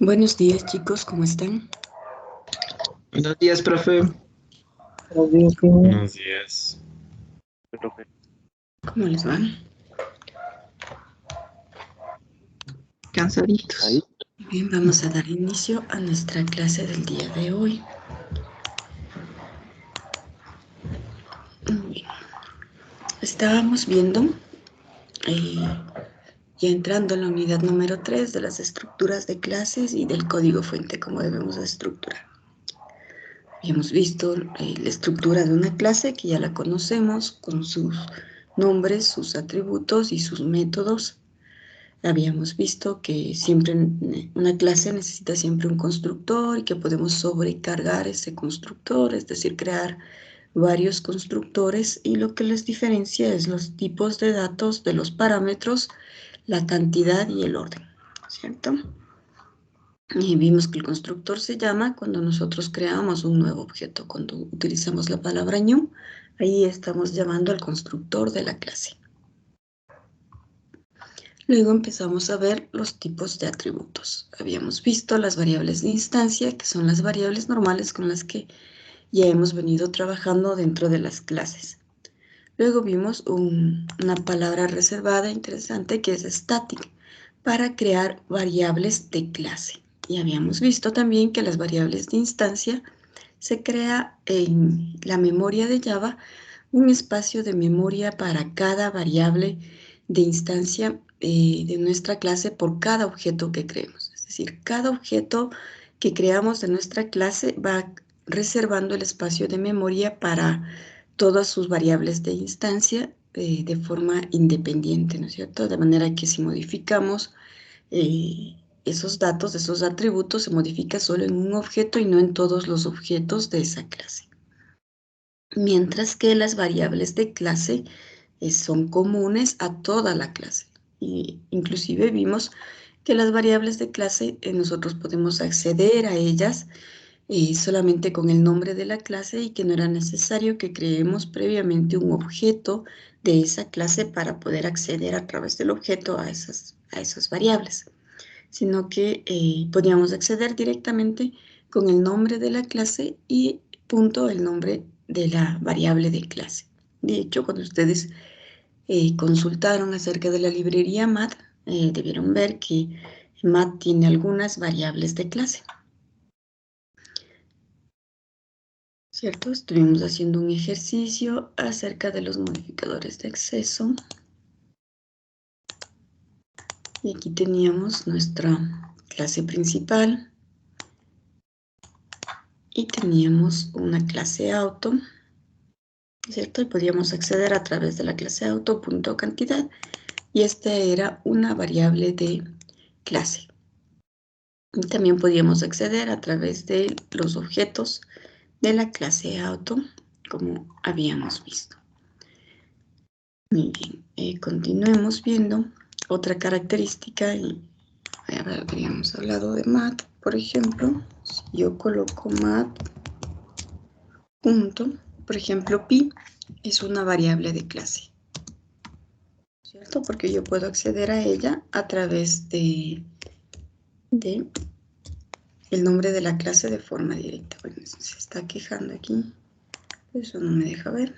Buenos días, chicos, ¿cómo están? Buenos días, profe. Buenos días, profe. Buenos días. Profe. ¿Cómo les va? Cansaditos. Ahí. Bien, vamos a dar inicio a nuestra clase del día de hoy. Bien. Estábamos viendo, ya entrando en la unidad número 3 de las estructuras de clases y del código fuente, cómo debemos de estructurar. Hemos visto la estructura de una clase que ya la conocemos con sus nombres, sus atributos y sus métodos. Habíamos visto que siempre una clase necesita siempre un constructor y que podemos sobrecargar ese constructor, es decir, crear varios constructores, y lo que les diferencia es los tipos de datos de los parámetros, la cantidad y el orden, ¿cierto? Y vimos que el constructor se llama cuando nosotros creamos un nuevo objeto. Cuando utilizamos la palabra new, ahí estamos llamando al constructor de la clase. Luego empezamos a ver los tipos de atributos. Habíamos visto las variables de instancia, que son las variables normales con las que ya hemos venido trabajando dentro de las clases. Luego vimos una palabra reservada interesante que es static, para crear variables de clase. Y habíamos visto también que las variables de instancia se crea en la memoria de Java un espacio de memoria para cada variable de instancia de nuestra clase por cada objeto que creemos. Es decir, cada objeto que creamos de nuestra clase va reservando el espacio de memoria para todas sus variables de instancia de forma independiente, ¿no es cierto? De manera que si modificamos esos datos, esos atributos, se modifica solo en un objeto y no en todos los objetos de esa clase. Mientras que las variables de clase son comunes a toda la clase. Y inclusive vimos que las variables de clase nosotros podemos acceder a ellas solamente con el nombre de la clase, y que no era necesario que creemos previamente un objeto de esa clase para poder acceder a través del objeto a esas variables, sino que podíamos acceder directamente con el nombre de la clase y punto el nombre de la variable de clase. De hecho, cuando ustedes consultaron acerca de la librería Math, debieron ver que Math tiene algunas variables de clase. ¿Cierto? Estuvimos haciendo un ejercicio acerca de los modificadores de acceso. Y aquí teníamos nuestra clase principal. Y teníamos una clase auto, ¿cierto? Y podíamos acceder a través de la clase auto.cantidad. Y esta era una variable de clase. Y también podíamos acceder a través de los objetos de la clase auto, como habíamos visto. Muy bien, continuemos viendo otra característica. Y habíamos hablado de math, por ejemplo. Si yo coloco math punto, por ejemplo, pi es una variable de clase, ¿cierto? Porque yo puedo acceder a ella a través de el nombre de la clase de forma directa. Bueno, se está quejando aquí, eso no me deja ver.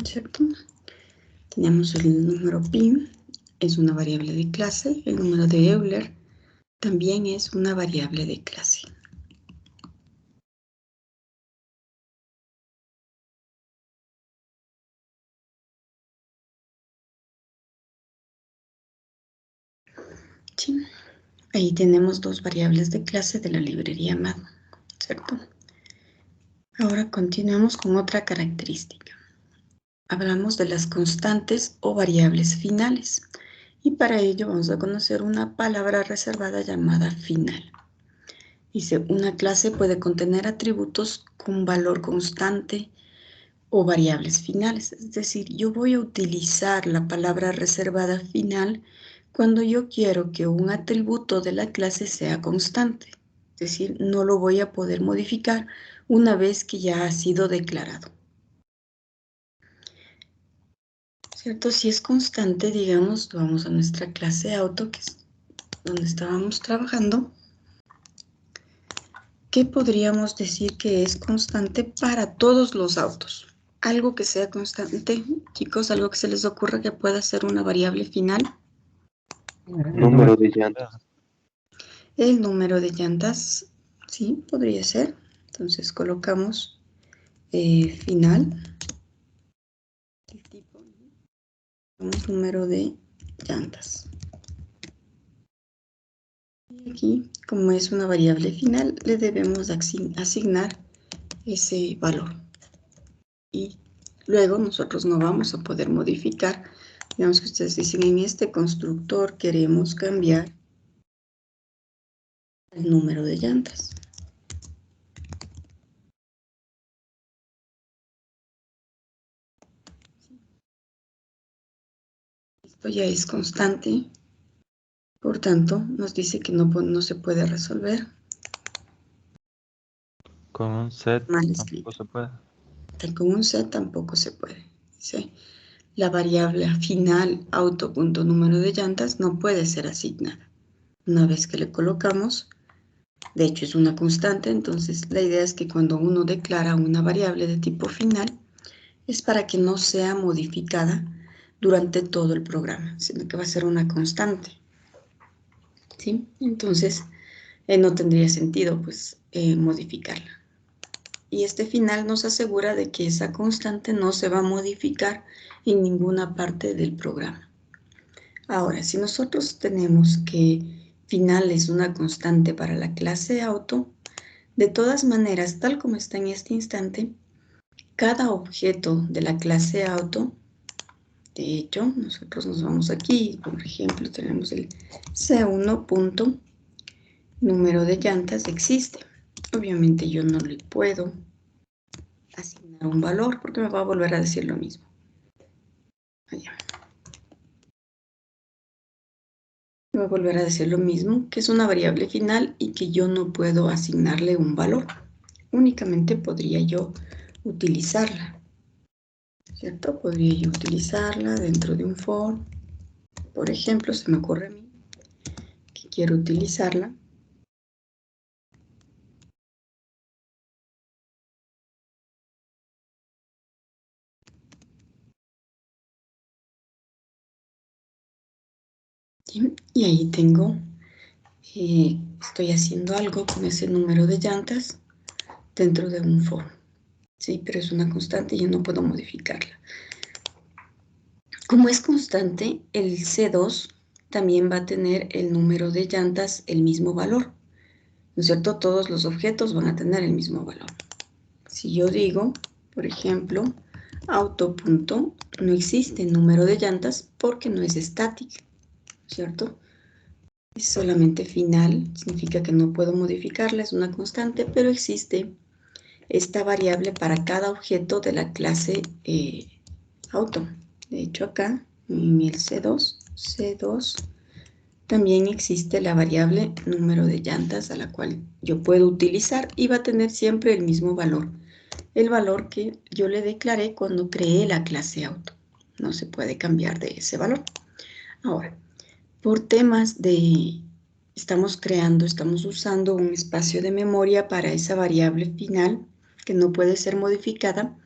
¿Cierto? Tenemos el número pi, es una variable de clase. El número de Euler también es una variable de clase. Sí. Ahí tenemos dos variables de clase de la librería Math, ¿cierto? Ahora continuamos con otra característica. hablamos de las constantes o variables finales. Y para ello vamos a conocer una palabra reservada llamada final. Dice, una clase puede contener atributos con valor constante o variables finales. Es decir, yo voy a utilizar la palabra reservada final cuando yo quiero que un atributo de la clase sea constante. Es decir, no lo voy a poder modificar una vez que ya ha sido declarado. ¿Cierto? Si es constante, digamos, vamos a nuestra clase auto, que es donde estábamos trabajando. ¿Qué podríamos decir que es constante para todos los autos? Algo que sea constante, chicos, algo que se les ocurra que pueda ser una variable final. Número de llantas. El número de llantas, sí, podría ser. Entonces colocamos final, el tipo, número de llantas. Y aquí, como es una variable final, le debemos asignar ese valor. Y luego nosotros no vamos a poder modificar. Digamos que ustedes dicen, en este constructor queremos cambiar el número de llantas. Esto ya es constante, por tanto, nos dice que no se puede resolver. Con un set Mal tampoco escrito. se puede. Con un set tampoco se puede. Dice, la variable final auto.número de llantas no puede ser asignada. Una vez que le colocamos, de hecho es una constante, entonces la idea es que cuando uno declara una variable de tipo final, es para que no sea modificada durante todo el programa, sino que va a ser una constante. ¿Sí? Entonces, no tendría sentido pues modificarla. Y este final nos asegura de que esa constante no se va a modificar en ninguna parte del programa. Ahora, si nosotros tenemos que final es una constante para la clase auto, de todas maneras, tal como está en este instante, cada objeto de la clase auto, de hecho, nosotros nos vamos aquí, por ejemplo, tenemos el C1 punto, número de llantas existe. Obviamente yo no le puedo asignar un valor porque me va a volver a decir lo mismo. Allá. Me va a volver a decir lo mismo, que es una variable final y que yo no puedo asignarle un valor. Únicamente podría yo utilizarla, ¿cierto? Podría yo utilizarla dentro de un for. Por ejemplo, se me ocurre a mí que quiero utilizarla. ¿Sí? Y ahí tengo, estoy haciendo algo con ese número de llantas dentro de un for. Sí, pero es una constante y yo no puedo modificarla. Como es constante, el C2 también va a tener el número de llantas el mismo valor. ¿No es cierto? Todos los objetos van a tener el mismo valor. Si yo digo, por ejemplo, auto punto, no existe número de llantas porque no es estática, ¿cierto? Es solamente final, significa que no puedo modificarla, es una constante, pero existe esta variable para cada objeto de la clase auto. De hecho, acá en el C2 también existe la variable número de llantas a la cual yo puedo utilizar y va a tener siempre el mismo valor. El valor que yo le declaré cuando creé la clase auto. No se puede cambiar de ese valor. Ahora, por temas de estamos usando un espacio de memoria para esa variable final que no puede ser modificada.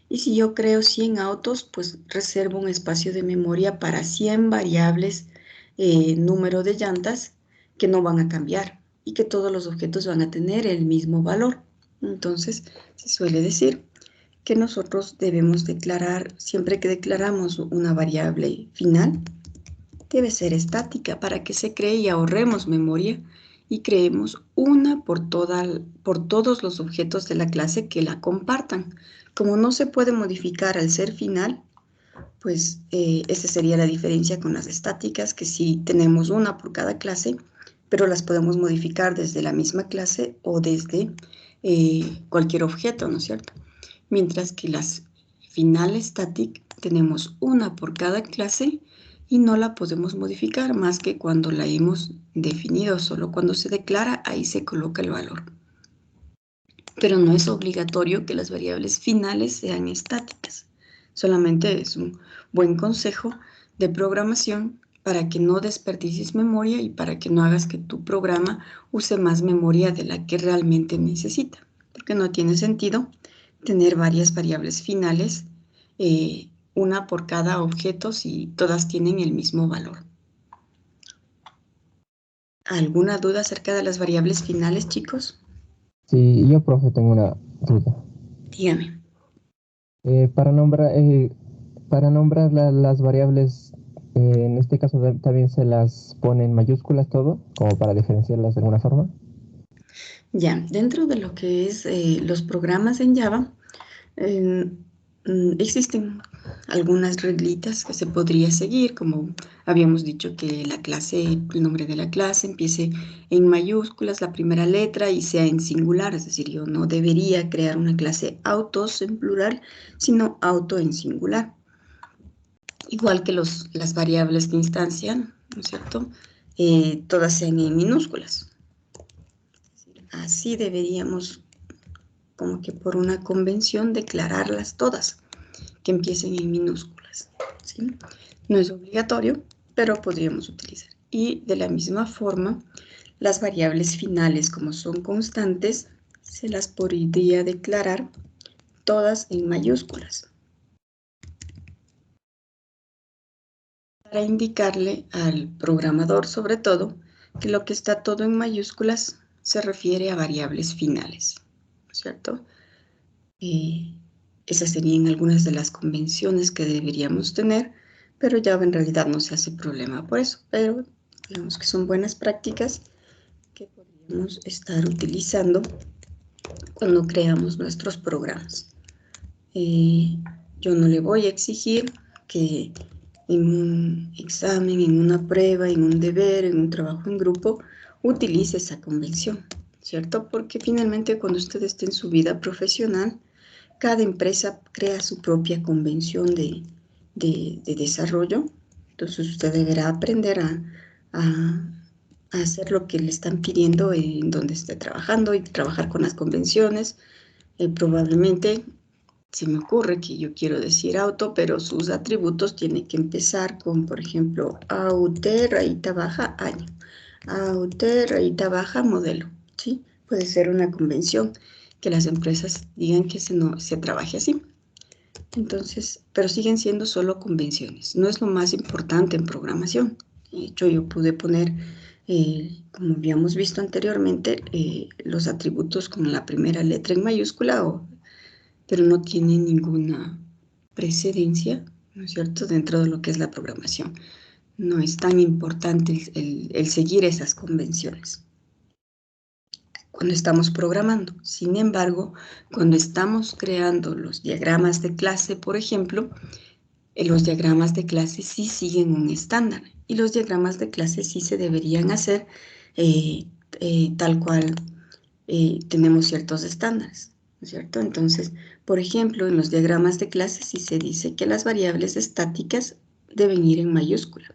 Y si yo creo 100 autos, pues reservo un espacio de memoria para 100 variables, número de llantas que no van a cambiar y que todos los objetos van a tener el mismo valor. Entonces, se suele decir que nosotros debemos declarar, siempre que declaramos una variable final, debe ser estática para que se cree y ahorremos memoria y creemos una por todos los objetos de la clase que la compartan. Como no se puede modificar al ser final, pues esa sería la diferencia con las estáticas, que sí tenemos una por cada clase, pero las podemos modificar desde la misma clase o desde cualquier objeto, ¿no es cierto? Mientras que las final static tenemos una por cada clase y no la podemos modificar más que cuando la hemos definido. Solo cuando se declara, ahí se coloca el valor. Pero no es obligatorio que las variables finales sean estáticas. Solamente es un buen consejo de programación para que no desperdicies memoria y para que no hagas que tu programa use más memoria de la que realmente necesita. Porque no tiene sentido tener varias variables finales, una por cada objeto si todas tienen el mismo valor. ¿Alguna duda acerca de las variables finales, chicos? Sí, yo, profe, tengo una duda. Dígame. Para nombrar las variables, en este caso también se las pone en mayúsculas todo, como para diferenciarlas de alguna forma. Ya, dentro de lo que es los programas en Java, existen algunas reglitas que se podría seguir, como habíamos dicho que la clase, el nombre de la clase empiece en mayúsculas, la primera letra, y sea en singular, es decir, yo no debería crear una clase autos en plural, sino auto en singular. Igual que las variables que instancian, ¿no es cierto? Todas sean en minúsculas. Así deberíamos, como que por una convención, declararlas todas, que empiecen en minúsculas, ¿sí? No es obligatorio, pero podríamos utilizar. Y de la misma forma, las variables finales, como son constantes, se las podría declarar todas en mayúsculas, para indicarle al programador, sobre todo, que lo que está todo en mayúsculas se refiere a variables finales, ¿cierto? Esas serían algunas de las convenciones que deberíamos tener, pero ya en realidad no se hace problema por eso, pero digamos que son buenas prácticas que podríamos estar utilizando cuando creamos nuestros programas. Yo no le voy a exigir que en un examen, en una prueba, en un deber, en un trabajo en grupo, utilice esa convención, ¿cierto? Porque finalmente cuando usted esté en su vida profesional, cada empresa crea su propia convención de desarrollo. Entonces usted deberá aprender a hacer lo que le están pidiendo en donde esté trabajando y trabajar con las convenciones. Probablemente se me ocurre que yo quiero decir auto, pero sus atributos tienen que empezar con, por ejemplo, AUT, rayita baja, año. AUT, rayita baja, modelo. ¿Sí? Puede ser una convención que las empresas digan que se trabaje así. Entonces, pero siguen siendo solo convenciones. No es lo más importante en programación. De hecho, yo pude poner, como habíamos visto anteriormente, los atributos con la primera letra en mayúscula, pero no tiene ninguna precedencia, ¿no es cierto?, dentro de lo que es la programación. No es tan importante el seguir esas convenciones cuando estamos programando. Sin embargo, cuando estamos creando los diagramas de clase, por ejemplo, los diagramas de clase sí siguen un estándar y los diagramas de clase sí se deberían hacer tal cual tenemos ciertos estándares, ¿no es cierto? Entonces, por ejemplo, en los diagramas de clase sí se dice que las variables estáticas deben ir en mayúscula,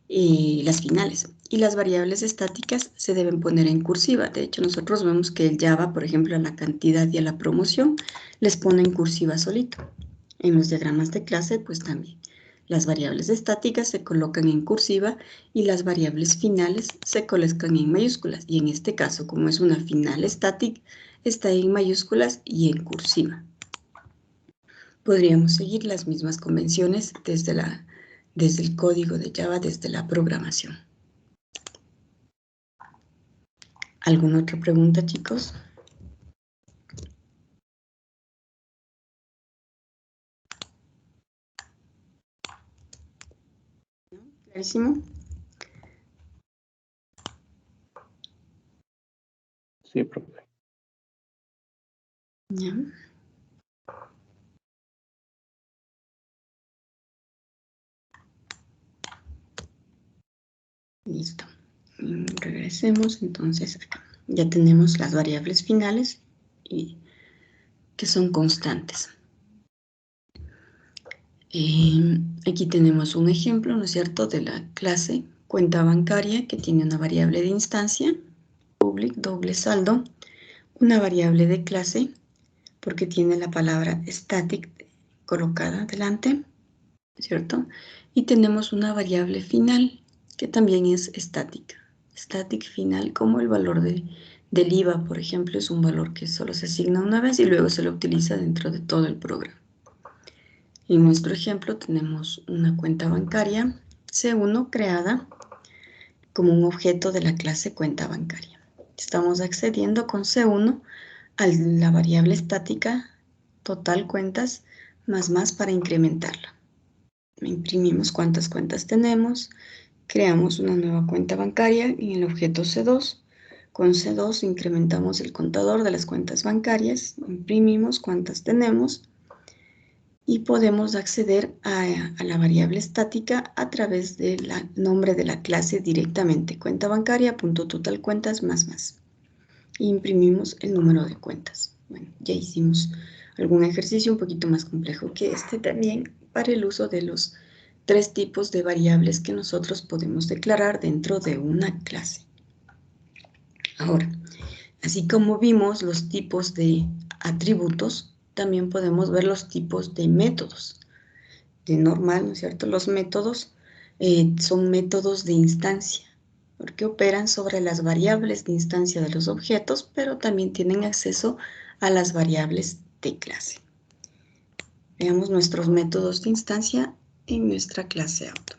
las finales, y las variables estáticas se deben poner en cursiva. De hecho, nosotros vemos que el Java, por ejemplo, a la cantidad y a la promoción, les pone en cursiva solito. En los diagramas de clase, pues también. Las variables estáticas se colocan en cursiva y las variables finales se colocan en mayúsculas. Y en este caso, como es una final static, está en mayúsculas y en cursiva. Podríamos seguir las mismas convenciones desde el código de Java, desde la programación. ¿Alguna otra pregunta, chicos? ¿Clarísimo? Sí, profe. Ya. Listo. Regresemos entonces acá. Ya tenemos las variables finales y que son constantes. Aquí tenemos un ejemplo, ¿no es cierto?, de la clase cuenta bancaria que tiene una variable de instancia, public, doble saldo, una variable de clase porque tiene la palabra static colocada delante, ¿cierto? Y tenemos una variable final que también es estática. Static final, como el valor del IVA, por ejemplo, es un valor que solo se asigna una vez y luego se lo utiliza dentro de todo el programa. En nuestro ejemplo tenemos una cuenta bancaria C1 creada como un objeto de la clase cuenta bancaria. Estamos accediendo con C1 a la variable estática total cuentas más para incrementarla. Imprimimos cuántas cuentas tenemos, creamos una nueva cuenta bancaria en el objeto C2. Con C2 incrementamos el contador de las cuentas bancarias, imprimimos cuántas tenemos y podemos acceder a la variable estática a través del nombre de la clase directamente, cuenta bancaria, punto total cuentas, más. Y imprimimos el número de cuentas. Bueno, ya hicimos algún ejercicio un poquito más complejo que este también para el uso de los 3 tipos de variables que nosotros podemos declarar dentro de una clase. Ahora, así como vimos los tipos de atributos, también podemos ver los tipos de métodos. De normal, ¿no es cierto? Los métodos son métodos de instancia, porque operan sobre las variables de instancia de los objetos, pero también tienen acceso a las variables de clase. Veamos nuestros métodos de instancia en nuestra clase auto.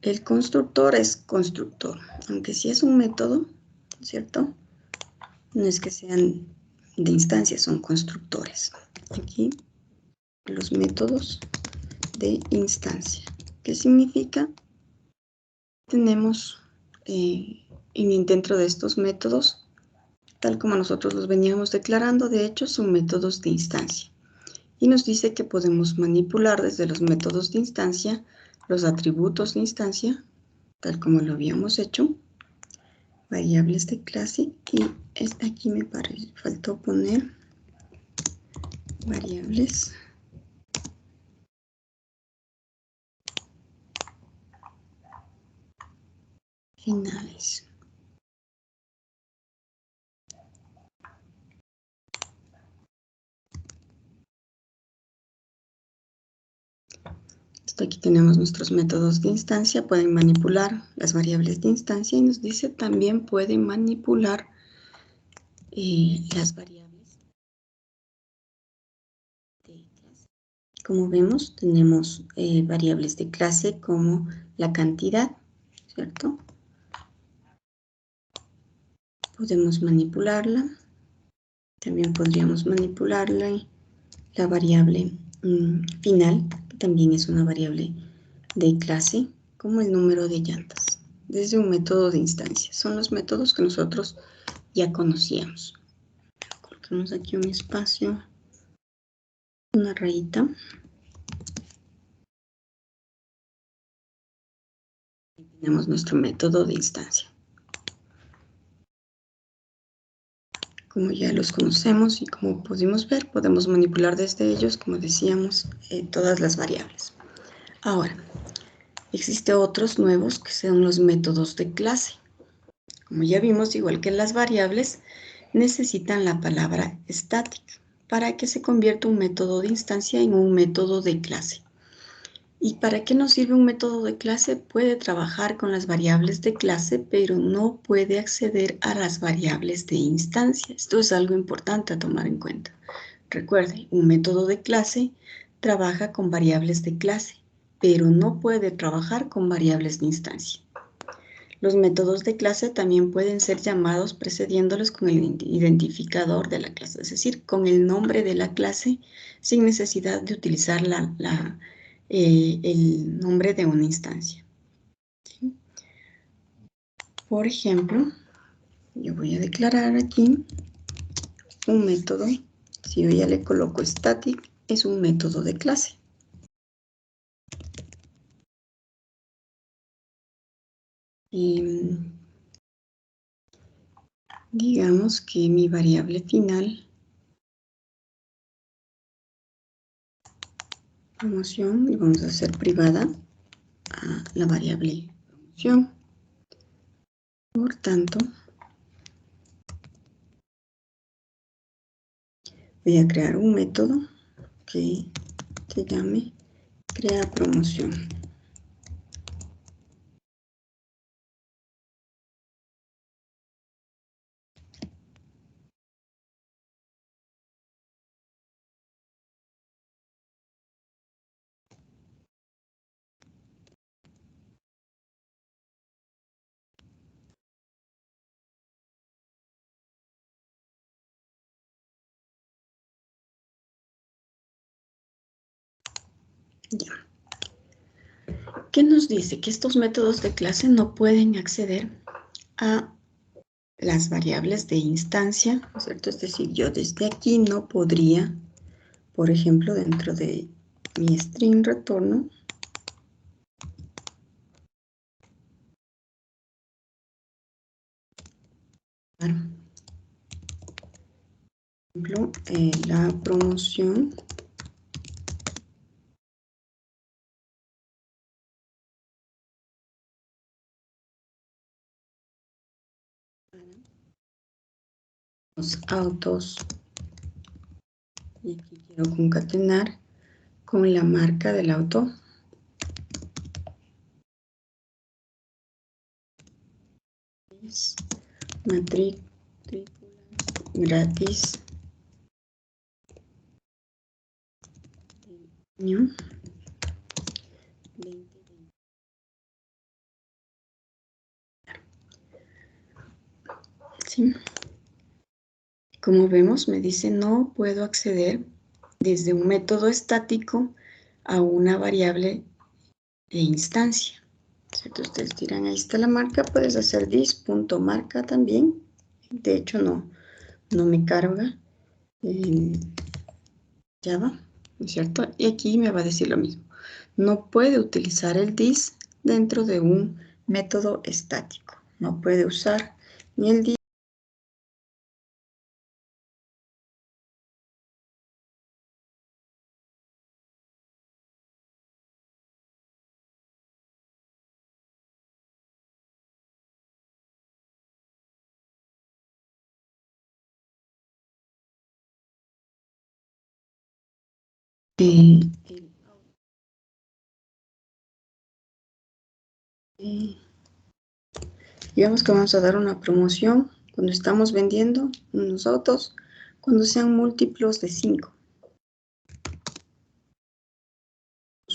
El constructor es constructor, aunque sí es un método, ¿cierto? No es que sean de instancia, son constructores. Aquí los métodos de instancia. ¿Qué significa? Tenemos dentro de estos métodos, tal como nosotros los veníamos declarando, de hecho son métodos de instancia. Y nos dice que podemos manipular desde los métodos de instancia los atributos de instancia, tal como lo habíamos hecho, variables de clase, y aquí me faltó poner variables finales. Aquí tenemos nuestros métodos de instancia, pueden manipular las variables de instancia y nos dice también pueden manipular las variables de clase. Como vemos, tenemos variables de clase como la cantidad, ¿cierto? Podemos manipularla. También podríamos manipularla la variable final, que también es una variable de clase, como el número de llantas, desde un método de instancia. Son los métodos que nosotros ya conocíamos. Colocamos aquí un espacio, una rayita. Y tenemos nuestro método de instancia. Como ya los conocemos y como pudimos ver, podemos manipular desde ellos, como decíamos, todas las variables. Ahora, existen otros nuevos que son los métodos de clase. Como ya vimos, igual que las variables, necesitan la palabra static para que se convierta un método de instancia en un método de clase. ¿Y para qué nos sirve un método de clase? Puede trabajar con las variables de clase, pero no puede acceder a las variables de instancia. Esto es algo importante a tomar en cuenta. Recuerden, un método de clase trabaja con variables de clase, pero no puede trabajar con variables de instancia. Los métodos de clase también pueden ser llamados precediéndolos con el identificador de la clase, es decir, con el nombre de la clase sin necesidad de utilizar el nombre de una instancia. ¿Sí? Por ejemplo, yo voy a declarar aquí un método. Si yo ya le coloco static, es un método de clase. digamos que mi variable final, promoción, y vamos a hacer privada a la variable promoción. Por tanto, voy a crear un método que se llame crea promoción. Ya. ¿Qué nos dice? Que estos métodos de clase no pueden acceder a las variables de instancia, ¿no es cierto? Es decir, yo desde aquí no podría, por ejemplo, dentro de mi string retorno, por ejemplo, la promoción los autos, y aquí quiero concatenar con la marca del auto. Es matrícula gratis año 2020. ¿Sí? Como vemos, me dice no puedo acceder desde un método estático a una variable de instancia. ¿Cierto? Ustedes dirán, ahí está la marca, puedes hacer this.marca también. De hecho, no me carga Java, ¿no es cierto? Y aquí me va a decir lo mismo. No puede utilizar el this dentro de un método estático. No puede usar ni el this digamos que vamos a dar una promoción cuando estamos vendiendo unos autos, cuando sean múltiplos de 5.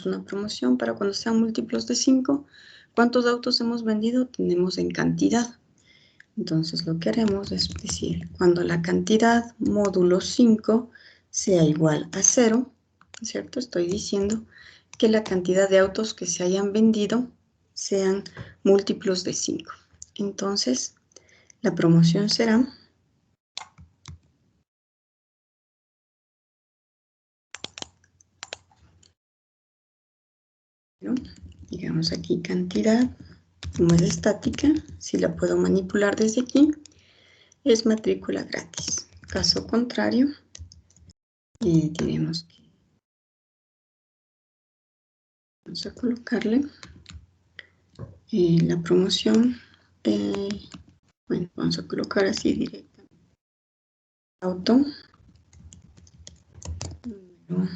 Una promoción para cuando sean múltiplos de 5. ¿Cuántos autos hemos vendido? Tenemos en cantidad. Entonces lo que haremos es decir, cuando la cantidad módulo 5 sea igual a 0, ¿cierto? Estoy diciendo que la cantidad de autos que se hayan vendido sean múltiplos de 5. Entonces, la promoción será digamos aquí cantidad, como es estática, si la puedo manipular desde aquí, es matrícula gratis. Caso contrario, tenemos que vamos a colocarle la promoción. Bueno, vamos a colocar así directamente. Auto. Número.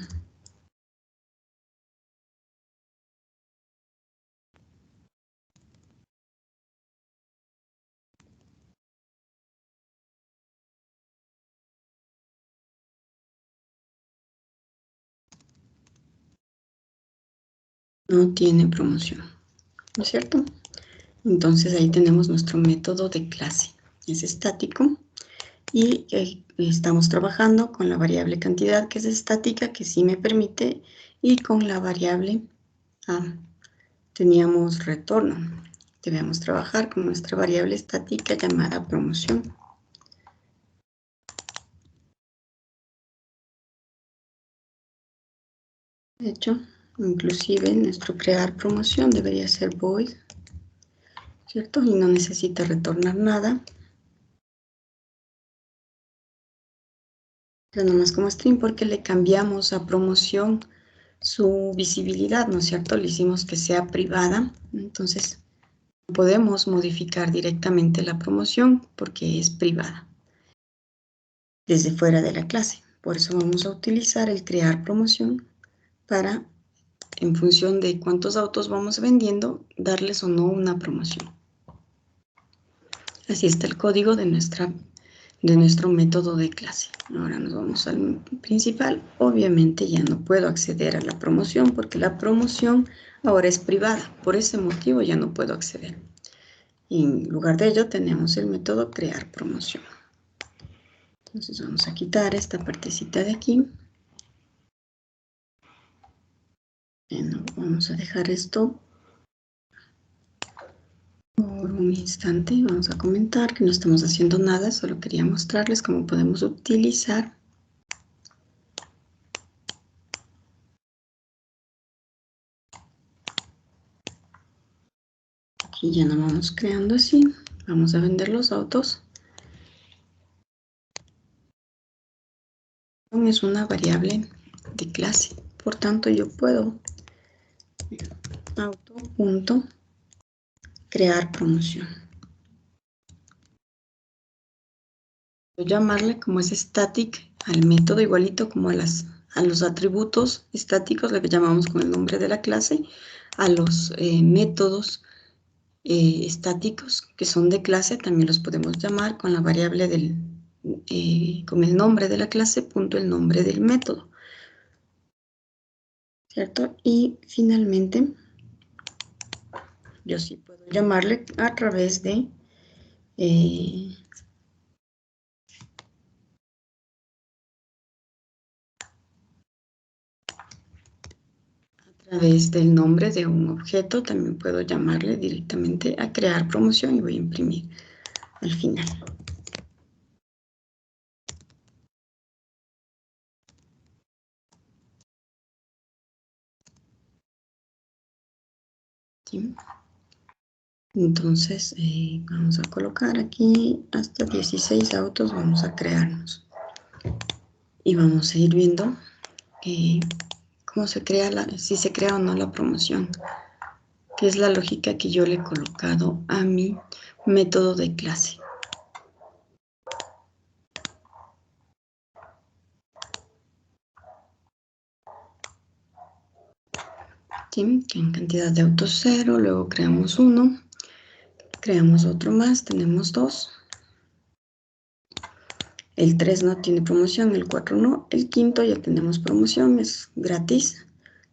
No tiene promoción, ¿no es cierto? Entonces ahí tenemos nuestro método de clase. Es estático y estamos trabajando con la variable cantidad que es estática, que sí me permite, y con la variable teníamos retorno. Debemos trabajar con nuestra variable estática llamada promoción. De hecho, inclusive nuestro crear promoción debería ser void ¿cierto? Y no necesita retornar nada. Pero nomás como string porque le cambiamos a promoción su visibilidad, ¿no es cierto? Le hicimos que sea privada, entonces podemos modificar directamente la promoción porque es privada desde fuera de la clase. Por eso vamos a utilizar el crear promoción para, en función de cuántos autos vamos vendiendo, darles o no una promoción. Así está el código de nuestro método de clase. Ahora nos vamos al principal. Obviamente ya no puedo acceder a la promoción porque la promoción ahora es privada. Por ese motivo ya no puedo acceder. Y en lugar de ello tenemos el método crear promoción. Entonces vamos a quitar esta partecita de aquí. Bueno, vamos a dejar esto por un instante. Vamos a comentar que no estamos haciendo nada, solo quería mostrarles cómo podemos utilizar aquí. Ya no vamos creando así. Vamos a vender los autos. Es una variable de clase, por tanto yo puedo auto.crear promoción. Llamarle como es static al método igualito como a los atributos estáticos, lo que llamamos con el nombre de la clase, a los métodos estáticos que son de clase, también los podemos llamar con la variable con el nombre de la clase, punto el nombre del método, ¿cierto? Y finalmente, yo sí puedo llamarle a través de del nombre de un objeto, también puedo llamarle directamente a crear promoción y voy a imprimir al final. ¿Sí? Entonces, vamos a colocar aquí hasta 16 autos, vamos a crearnos. Y vamos a ir viendo cómo se crea, si se crea o no la promoción, que es la lógica que yo le he colocado a mi método de clase. ¿Sí? Que en cantidad de autos 0, luego creamos uno, creamos otro más, tenemos 2. El 3 no tiene promoción, el 4 no, el quinto ya tenemos promoción, es gratis.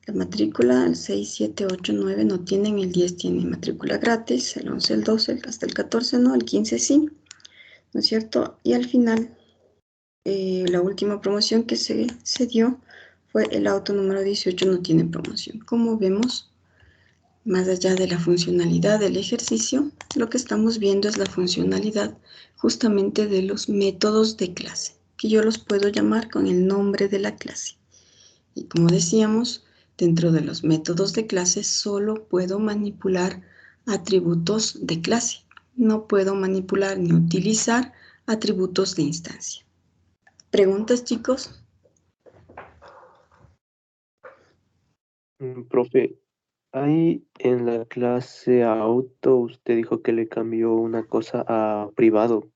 La matrícula, el 6, 7, 8, 9 no tienen, el 10 tiene matrícula gratis, el 11, el 12, hasta el 14 no, el 15 sí, ¿no es cierto? Y al final, la última promoción que se dio fue el auto número 18, no tiene promoción. Como vemos, más allá de la funcionalidad del ejercicio, lo que estamos viendo es la funcionalidad justamente de los métodos de clase, que yo los puedo llamar con el nombre de la clase. Y como decíamos, dentro de los métodos de clase solo puedo manipular atributos de clase. No puedo manipular ni utilizar atributos de instancia. ¿Preguntas, chicos? Profe, ahí en la clase auto usted dijo que le cambió una cosa a privado.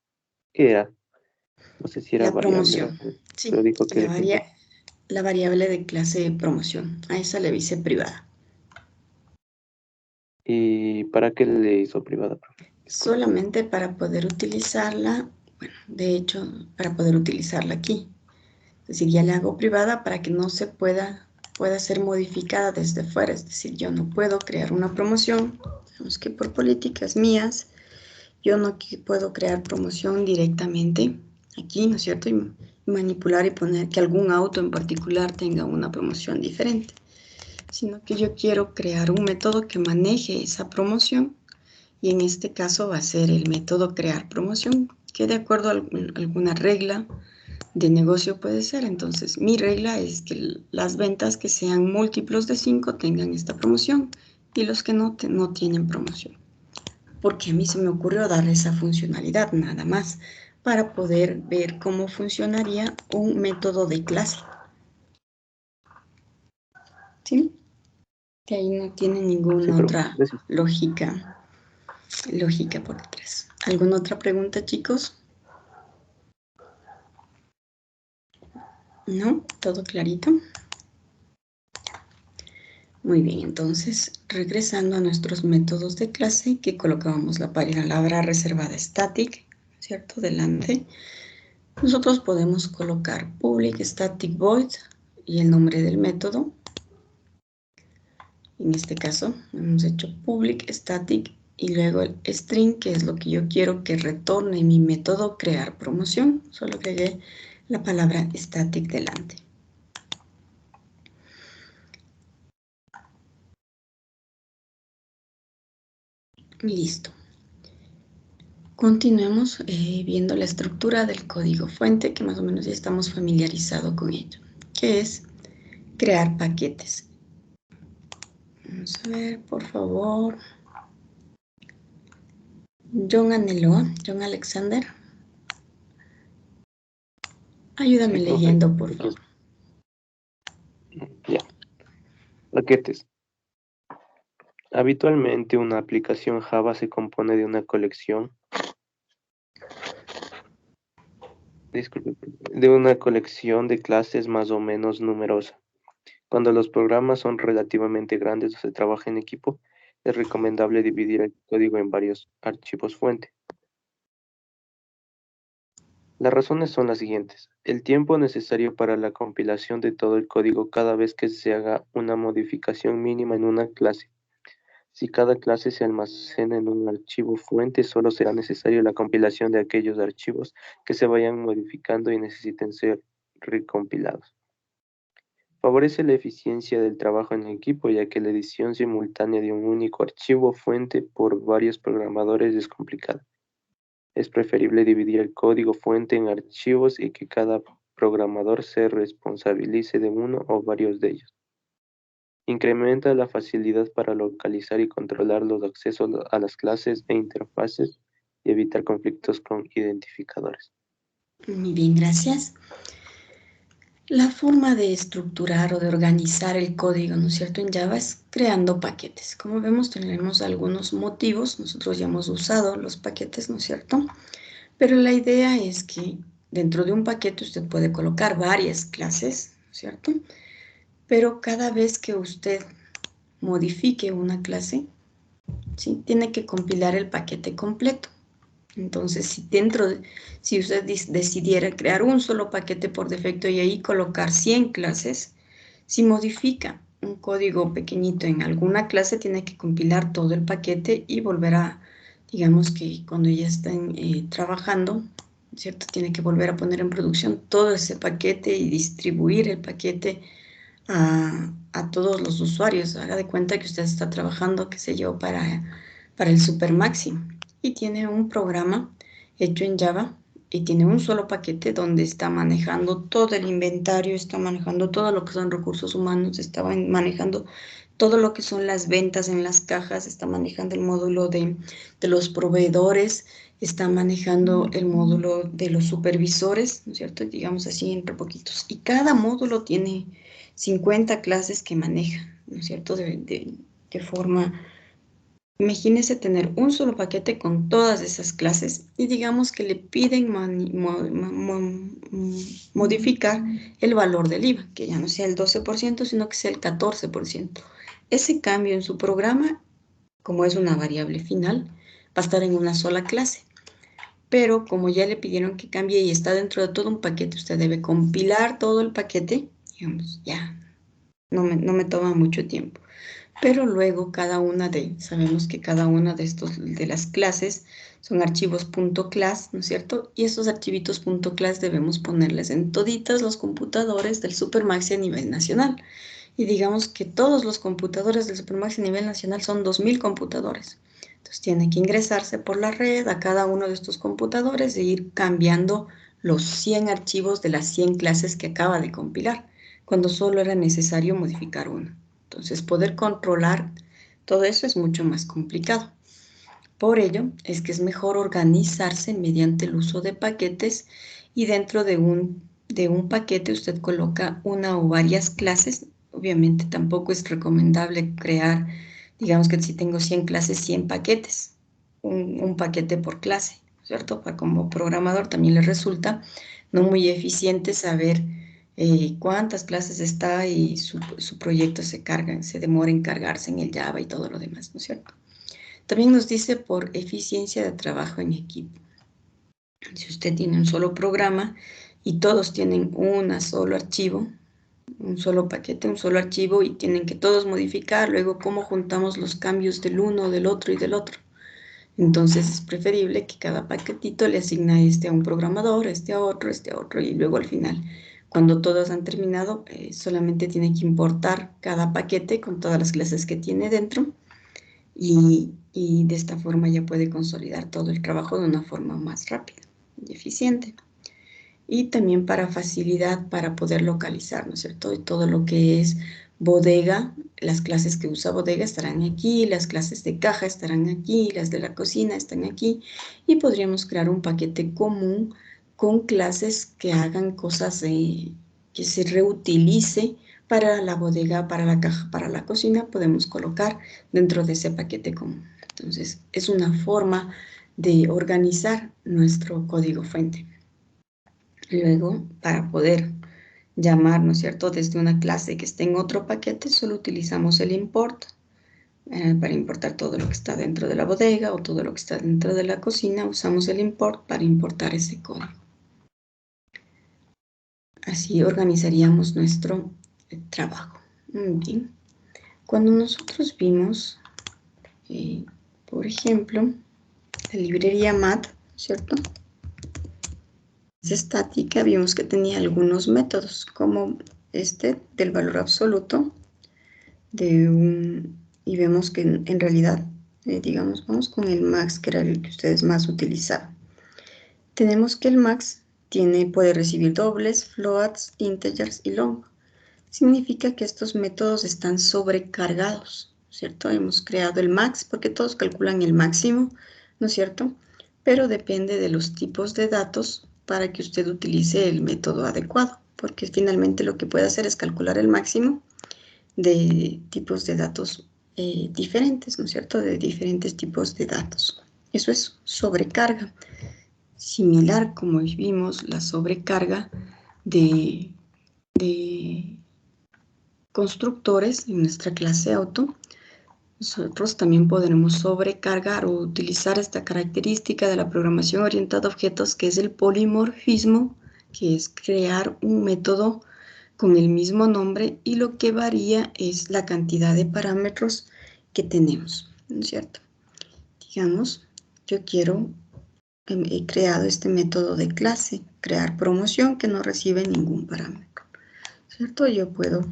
¿Qué era? No sé si era La variable, promoción. Sí, pero dijo que le cambió. la variable de clase de promoción. A esa le hice privada. ¿Y para qué le hizo privada, profe? Disculpe. Solamente para poder utilizarla, bueno, de hecho, para poder utilizarla aquí. Es decir, ya le hago privada para que no se pueda ser modificada desde fuera. Es decir, yo no puedo crear una promoción, digamos que por políticas mías, yo no puedo crear promoción directamente aquí, ¿no es cierto? Y manipular y poner que algún auto en particular tenga una promoción diferente, sino que yo quiero crear un método que maneje esa promoción y en este caso va a ser el método crear promoción, que de acuerdo a alguna regla de negocio puede ser. Entonces, mi regla es que las ventas que sean múltiplos de 5 tengan esta promoción y los que no tienen promoción. porque a mí se me ocurrió darle esa funcionalidad nada más para poder ver cómo funcionaría un método de clase. ¿Sí? Que ahí no tiene ninguna otra lógica por detrás. ¿Alguna otra pregunta, chicos? ¿No? ¿Todo clarito? Muy bien, entonces, regresando a nuestros métodos de clase, que colocábamos la palabra reservada static, ¿cierto? Delante. Nosotros podemos colocar public static void y el nombre del método. En este caso, hemos hecho public static y luego el string, que es lo que yo quiero que retorne mi método crear promoción. Solo agregué la palabra static delante. Listo. Continuemos viendo la estructura del código fuente, que más o menos ya estamos familiarizados con ello, que es crear paquetes. Vamos a ver, por favor. John Alexander. Ayúdame Sí, leyendo, por favor. Ya. Paquetes. Habitualmente una aplicación Java se compone de una colección de clases más o menos numerosa. Cuando los programas son relativamente grandes o se trabaja en equipo, es recomendable dividir el código en varios archivos fuente. Las razones son las siguientes. El tiempo necesario para la compilación de todo el código cada vez que se haga una modificación mínima en una clase. Si cada clase se almacena en un archivo fuente, solo será necesario la compilación de aquellos archivos que se vayan modificando y necesiten ser recompilados. Favorece la eficiencia del trabajo en equipo, ya que la edición simultánea de un único archivo fuente por varios programadores es complicada. Es preferible dividir el código fuente en archivos y que cada programador se responsabilice de uno o varios de ellos. Incrementa la facilidad para localizar y controlar los accesos a las clases e interfaces y evitar conflictos con identificadores. Muy bien, gracias. La forma de estructurar o de organizar el código, ¿no es cierto?, en Java es creando paquetes. Como vemos, tenemos algunos motivos. Nosotros ya hemos usado los paquetes, ¿no es cierto? Pero la idea es que dentro de un paquete usted puede colocar varias clases, ¿no es cierto? Pero cada vez que usted modifique una clase, ¿sí?, tiene que compilar el paquete completo. Entonces, si usted decidiera crear un solo paquete por defecto y ahí colocar 100 clases, si modifica un código pequeñito en alguna clase, tiene que compilar todo el paquete y volver a, digamos que cuando ya estén trabajando, ¿cierto?, tiene que volver a poner en producción todo ese paquete y distribuir el paquete a todos los usuarios. Haga de cuenta que usted está trabajando, qué sé yo, para el Supermaxi y tiene un programa hecho en Java y tiene un solo paquete donde está manejando todo el inventario, está manejando todo lo que son recursos humanos, está manejando todo lo que son las ventas en las cajas, está manejando el módulo de los proveedores, está manejando el módulo de los supervisores, ¿no es cierto? Digamos así, entre poquitos. Y cada módulo tiene 50 clases que maneja, ¿no es cierto? De forma... Imagínese tener un solo paquete con todas esas clases y digamos que le piden modificar el valor del IVA, que ya no sea el 12%, sino que sea el 14%. Ese cambio en su programa, como es una variable final, va a estar en una sola clase. Pero como ya le pidieron que cambie y está dentro de todo un paquete, usted debe compilar todo el paquete, digamos, ya, no me toma mucho tiempo. Pero luego sabemos que cada una de las clases son archivos .class, ¿no es cierto? Y esos archivitos .class debemos ponerles en toditas los computadores del Supermaxi a nivel nacional. Y digamos que todos los computadores del Supermaxi a nivel nacional son 2000 computadores. Entonces tiene que ingresarse por la red a cada uno de estos computadores e ir cambiando los 100 archivos de las 100 clases que acaba de compilar, cuando solo era necesario modificar uno. Entonces, poder controlar todo eso es mucho más complicado. Por ello, es que es mejor organizarse mediante el uso de paquetes y dentro de un paquete usted coloca una o varias clases. Obviamente tampoco es recomendable crear, digamos que si tengo 100 clases, 100 paquetes, un paquete por clase, ¿cierto? Como programador también le resulta no muy eficiente saber cuántas clases está y su proyecto se demora en cargarse en el Java y todo lo demás, ¿no es cierto? También nos dice por eficiencia de trabajo en equipo. Si usted tiene un solo programa y todos tienen un solo archivo, un solo paquete, un solo archivo y tienen que todos modificar, luego cómo juntamos los cambios del uno, del otro y del otro. Entonces es preferible que cada paquetito le asigne este a un programador, este a otro y luego al final, cuando todos han terminado, solamente tiene que importar cada paquete con todas las clases que tiene dentro y de esta forma ya puede consolidar todo el trabajo de una forma más rápida y eficiente. Y también para facilidad para poder localizar, ¿no es cierto? Y todo lo que es bodega, las clases que usa bodega estarán aquí, las clases de caja estarán aquí, las de la cocina están aquí, y podríamos crear un paquete común con clases que hagan cosas que se reutilice para la bodega, para la caja, para la cocina, podemos colocar dentro de ese paquete común. Entonces, es una forma de organizar nuestro código fuente. Luego, para poder llamar, ¿no es cierto?, desde una clase que esté en otro paquete, solo utilizamos el import para importar todo lo que está dentro de la bodega o todo lo que está dentro de la cocina. Usamos el import para importar ese código. Así organizaríamos nuestro trabajo. Muy bien. Cuando nosotros vimos, por ejemplo, la librería mat, ¿cierto?, estática, vimos que tenía algunos métodos, como este del valor absoluto, y vemos que en realidad, digamos, vamos con el max, que era el que ustedes más utilizaban. Tenemos que el max puede recibir dobles, floats, integers y long. Significa que estos métodos están sobrecargados, ¿cierto? Hemos creado el max porque todos calculan el máximo, ¿no es cierto? Pero depende de los tipos de datos para que usted utilice el método adecuado, porque finalmente lo que puede hacer es calcular el máximo de tipos de datos diferentes, ¿no es cierto? De diferentes tipos de datos. Eso es sobrecarga. Similar como vimos la sobrecarga de constructores en nuestra clase auto, nosotros también podremos sobrecargar o utilizar esta característica de la programación orientada a objetos, que es el polimorfismo, que es crear un método con el mismo nombre y lo que varía es la cantidad de parámetros que tenemos, ¿no es cierto? Digamos, yo he creado este método de clase, crear promoción, que no recibe ningún parámetro, ¿cierto? Yo puedo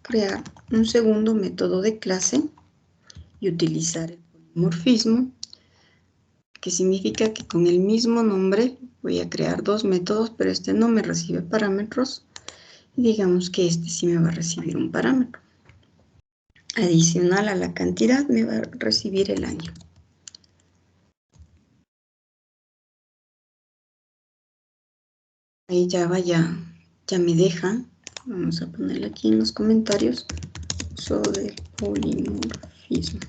crear un segundo método de clase y utilizar el polimorfismo, que significa que con el mismo nombre voy a crear dos métodos, pero este no me recibe parámetros, y digamos que este sí me va a recibir un parámetro. Adicional a la cantidad me va a recibir el año. Ahí Java ya me deja. Vamos a ponerle aquí en los comentarios uso del polimorfismo.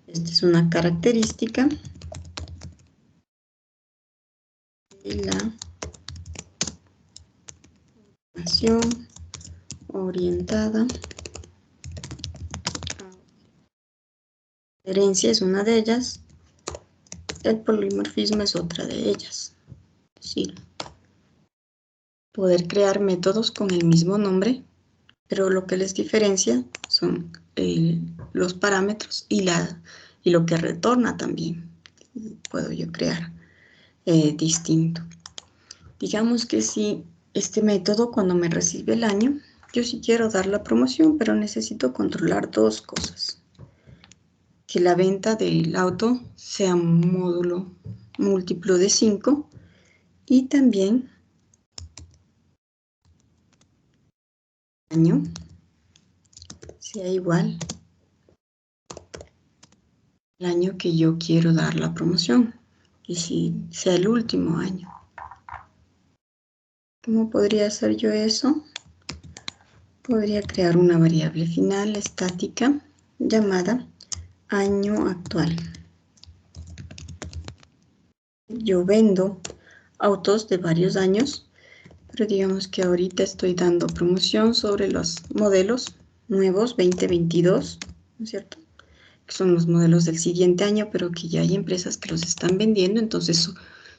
Esta es una característica de la programación orientada a herencia, es una de ellas. El polimorfismo es otra de ellas. Es decir, poder crear métodos con el mismo nombre, pero lo que les diferencia son los parámetros y lo que retorna también. Puedo yo crear distinto. Digamos que si este método, cuando me recibe el año, yo sí quiero dar la promoción, pero necesito controlar dos cosas. Que la venta del auto sea un módulo múltiplo de 5 y también año sea igual el año que yo quiero dar la promoción. Y si sea el último año. ¿Cómo podría hacer yo eso? Podría crear una variable final estática llamada año actual. Yo vendo autos de varios años, pero digamos que ahorita estoy dando promoción sobre los modelos nuevos 2022, ¿no es cierto? Que son los modelos del siguiente año, pero que ya hay empresas que los están vendiendo, entonces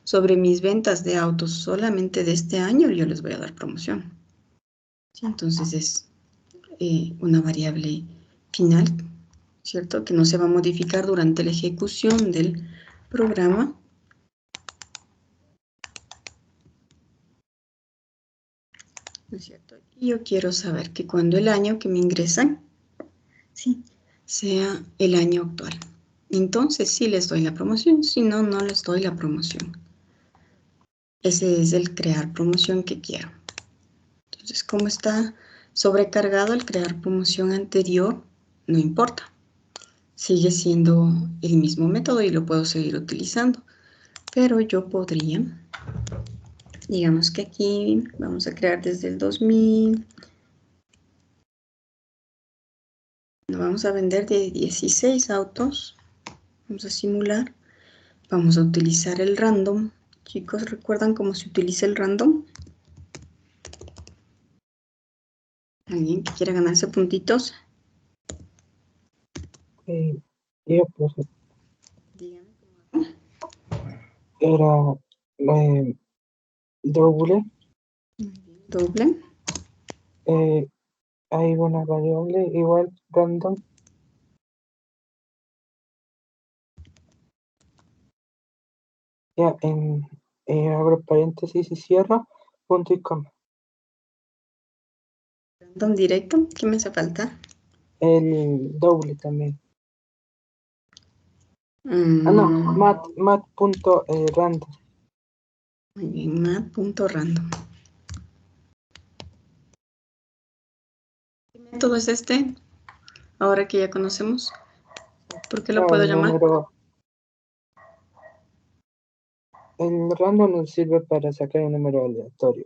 sobre mis ventas de autos solamente de este año yo les voy a dar promoción. ¿Sí? Entonces es una variable final, ¿cierto? Que no se va a modificar durante la ejecución del programa. ¿No es cierto? Y yo quiero saber que cuando el año que me ingresan, ¿sí?, sea el año actual. Entonces sí les doy la promoción, si no, no les doy la promoción. Ese es el crear promoción que quiero. Entonces, como está sobrecargado el crear promoción anterior, no importa. Sigue siendo el mismo método y lo puedo seguir utilizando. Pero yo podría, digamos que aquí vamos a crear desde el 2000. Vamos a vender de 16 autos. Vamos a simular. Vamos a utilizar el random. Chicos, ¿recuerdan cómo se utiliza el random? ¿Alguien que quiera ganarse puntitos? Yo pues Díganme cómo. era doble. Doble. Hay una variable igual random. Ya abro paréntesis y cierro, punto y coma. Random directo. ¿Qué me hace falta? El doble también. Mm, No, mat.random. Muy bien, mat.random. ¿Qué método es este? Ahora que ya conocemos. ¿Por qué lo puedo llamar? El random nos sirve para sacar un número aleatorio.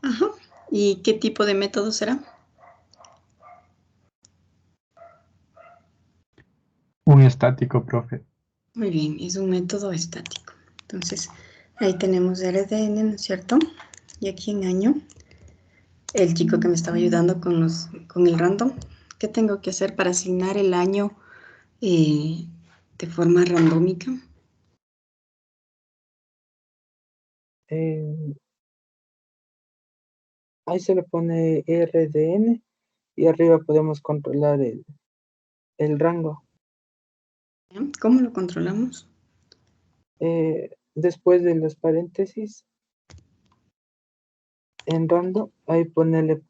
Ajá. ¿Y qué tipo de método será? Un estático, profe. Muy bien, es un método estático. Entonces, ahí tenemos RDN, ¿no es cierto? Y aquí en año, el chico que me estaba ayudando con el random, ¿qué tengo que hacer para asignar el año de forma randómica? Ahí se le pone RDN y arriba podemos controlar el rango. ¿Cómo lo controlamos? Después de los paréntesis, en random, ahí ponerle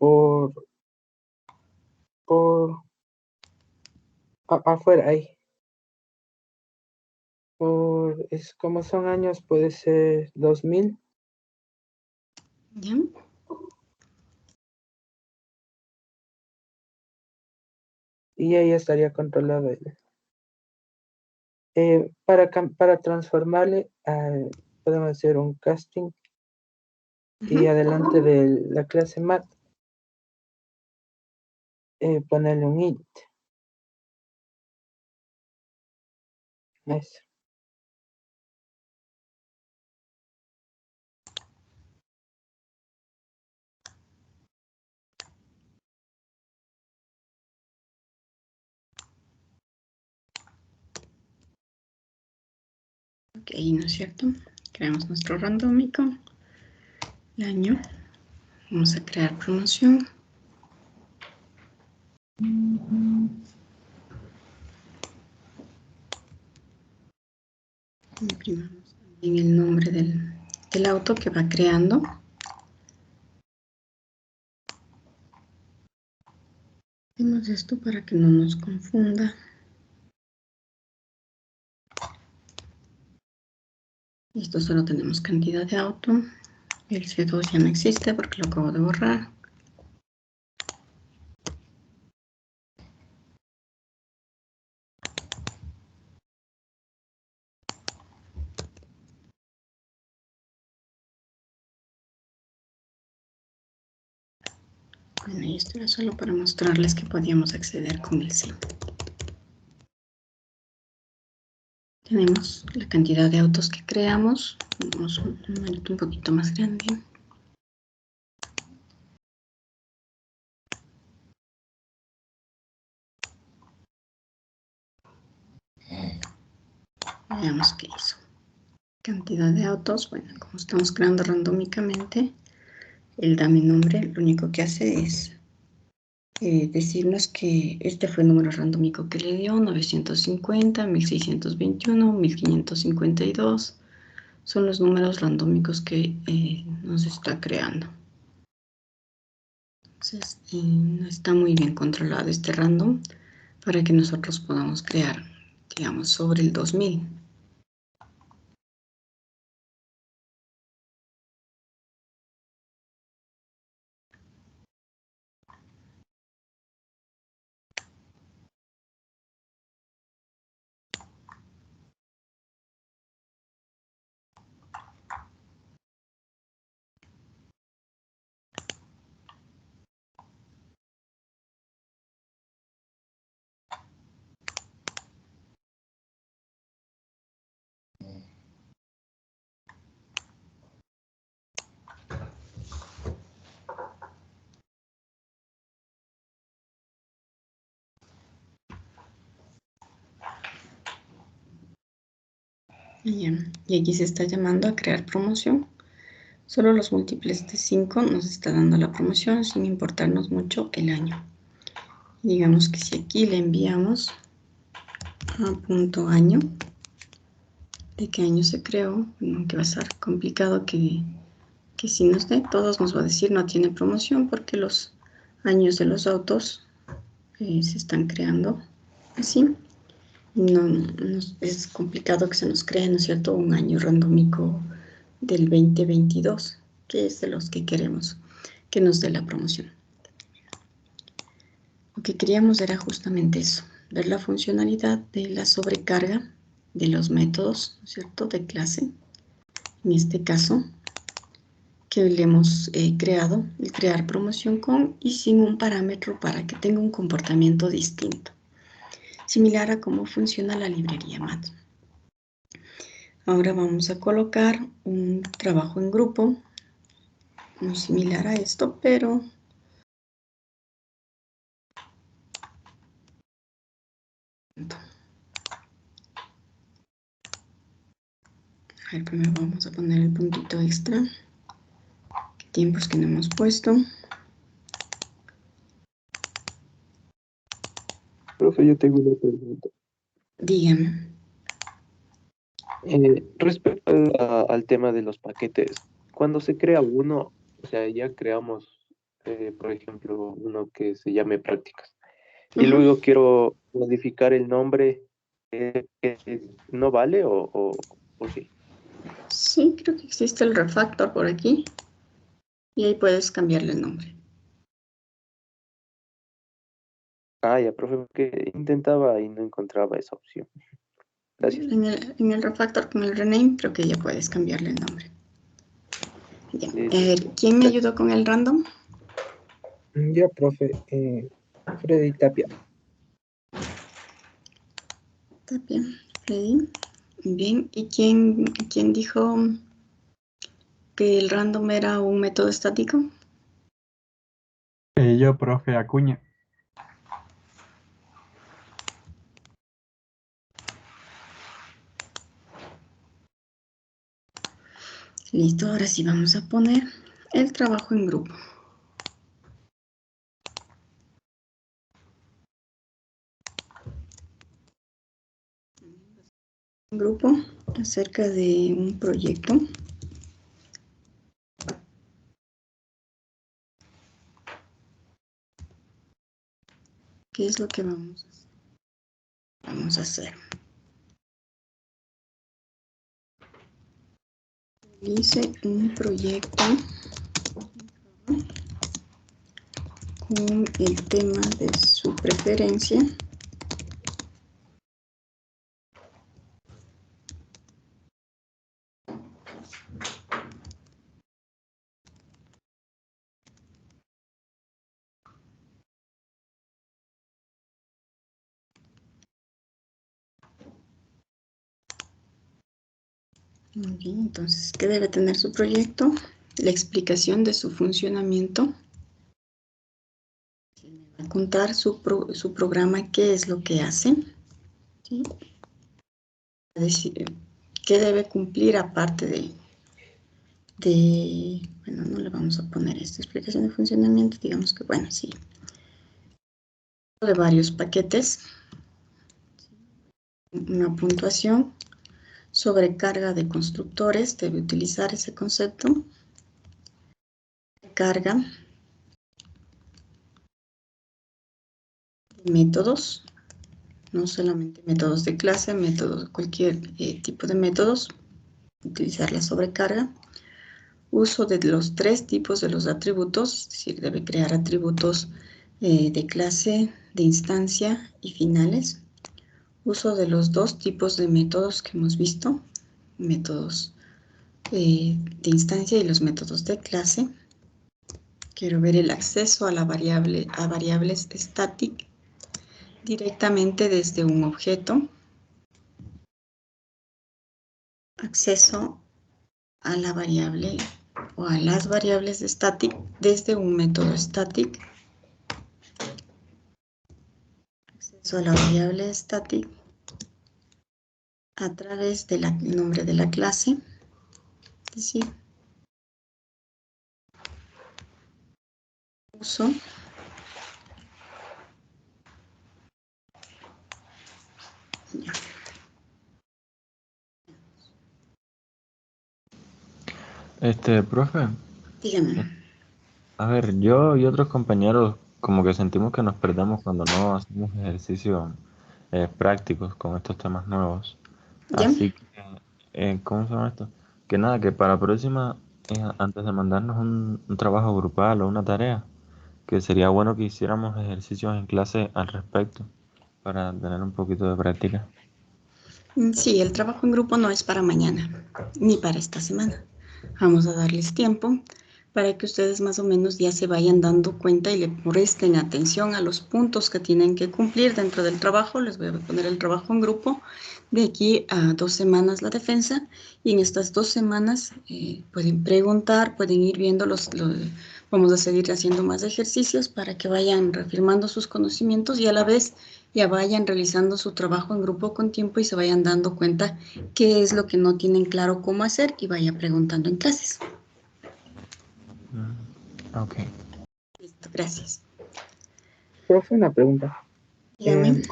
afuera, ahí. Como son años, puede ser 2000. ¿Ya? Y ahí estaría controlado. Para transformarle, podemos hacer un casting y adelante de la clase mat, ponerle un int. Eso. Ok, ¿no es cierto? Creamos nuestro randómico. El año. Vamos a crear promoción. Imprimamos también el nombre del auto que va creando. Hacemos esto para que no nos confunda. Esto solo tenemos cantidad de auto. El C2 ya no existe porque lo acabo de borrar. Bueno, y esto era solo para mostrarles que podíamos acceder con el sim. Tenemos la cantidad de autos que creamos. Vamos a un número un poquito más grande. Veamos qué hizo. Cantidad de autos. Bueno, como estamos creando randómicamente, el dame nombre lo único que hace es decirnos que este fue el número randómico que le dio, 950, 1621, 1552. Son los números randómicos que nos está creando. Entonces, no está muy bien controlado este random para que nosotros podamos crear, digamos, sobre el 2000. Y aquí se está llamando a crear promoción. Solo los múltiples de 5 nos está dando la promoción sin importarnos mucho el año. Digamos que si aquí le enviamos a punto año, de qué año se creó, que va a ser complicado que si nos dé, todos nos va a decir no tiene promoción porque los años de los autos se están creando así. Es complicado que se nos cree, ¿no es cierto?, un año randómico del 2022, que es de los que queremos que nos dé la promoción. Lo que queríamos era justamente eso, ver la funcionalidad de la sobrecarga de los métodos, ¿no es cierto?, de clase. En este caso, que le hemos creado, el crear promoción con y sin un parámetro para que tenga un comportamiento distinto, similar a cómo funciona la librería MAT. Ahora vamos a colocar un trabajo en grupo, muy similar a esto, pero a ver, primero vamos a poner el puntito extra. ¿Qué tiempos que no hemos puesto? Profe, yo tengo una pregunta. Dígame. Respecto al tema de los paquetes, cuando se crea uno, o sea, ya creamos, por ejemplo, uno que se llame prácticas, y luego quiero modificar el nombre, ¿no vale o sí? Sí, creo que existe el refactor por aquí y ahí puedes cambiarle el nombre. Ah, ya, profe, porque intentaba y no encontraba esa opción. Gracias. En el refactor con el rename creo que ya puedes cambiarle el nombre. Ya. A Listo. ver, ¿quién me Gracias. ayudó con el random? Ya, profe, Freddy Tapia. Tapia, Freddy. Bien, ¿y quién dijo que el random era un método estático? Yo, profe Acuña. Listo, ahora sí vamos a poner el trabajo en grupo. Un grupo acerca de un proyecto. ¿Qué es lo que vamos a hacer? Vamos a hacer. Hice un proyecto con el tema de su preferencia. Muy bien, entonces, ¿qué debe tener su proyecto? La explicación de su funcionamiento. Va a contar su programa, qué es lo que hace. ¿Sí? ¿Qué debe cumplir aparte bueno, no le vamos a poner esta explicación de funcionamiento, digamos que, bueno, sí. De varios paquetes. Una puntuación. Sobrecarga de constructores, debe utilizar ese concepto. Carga. Métodos. No solamente métodos de clase, métodos, cualquier tipo de métodos. Utilizar la sobrecarga. Uso de los 3 tipos de los atributos, es decir, debe crear atributos de clase, de instancia y finales. Uso de los 2 tipos de métodos que hemos visto, métodos de instancia y los métodos de clase. Quiero ver el acceso a variables static directamente desde un objeto. Acceso a la variable o a las variables de static desde un método static. Acceso a la variable static a través del nombre de la clase, es decir, uso Profe, dígame. a ver, yo y otros compañeros como que sentimos que nos perdemos cuando no hacemos ejercicios prácticos con estos temas nuevos. ¿Ya? Así que, ¿cómo se llama esto? Que nada, que para la próxima, antes de mandarnos un trabajo grupal o una tarea, que sería bueno que hiciéramos ejercicios en clase al respecto para tener un poquito de práctica. Sí, el trabajo en grupo no es para mañana, ni para esta semana. Vamos a darles tiempo para que ustedes más o menos ya se vayan dando cuenta y le presten atención a los puntos que tienen que cumplir dentro del trabajo. Les voy a poner el trabajo en grupo de aquí a 2 semanas la defensa, y en estas 2 semanas pueden preguntar, pueden ir viendo vamos a seguir haciendo más ejercicios para que vayan reafirmando sus conocimientos y a la vez ya vayan realizando su trabajo en grupo con tiempo y se vayan dando cuenta qué es lo que no tienen claro cómo hacer y vayan preguntando en clases. Ok. Listo, gracias. Profe, una pregunta. Dígame.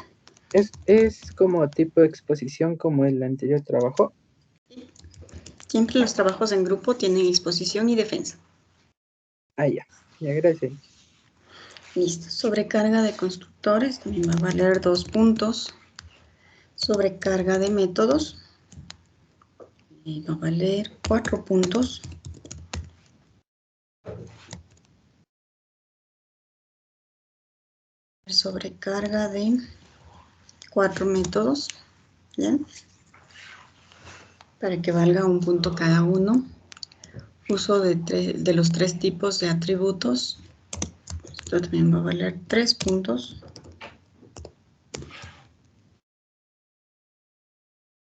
¿Es como tipo de exposición como el anterior trabajo? Siempre los trabajos en grupo tienen exposición y defensa. Ah, ya. Ya, gracias. Listo. Sobrecarga de constructores también va a valer 2 puntos. Sobrecarga de métodos va a valer 4 puntos. Sobrecarga de 4 métodos, ¿bien? Para que valga 1 punto cada uno. Uso de los 3 tipos de atributos. Esto también va a valer 3 puntos.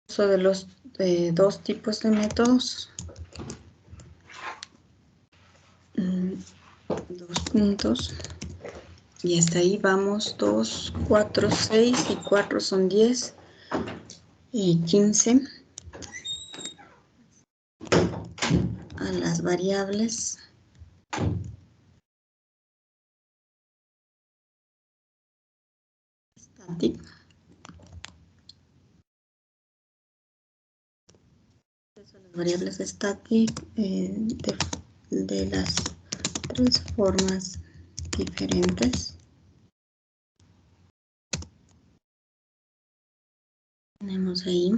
Uso de los 2 tipos de métodos. 2 puntos. Y hasta ahí vamos. 2, 4, 6 y 4 son 10. Y 15. A las variables. Static. Las variables static de las 3 formas diferentes. Tenemos ahí.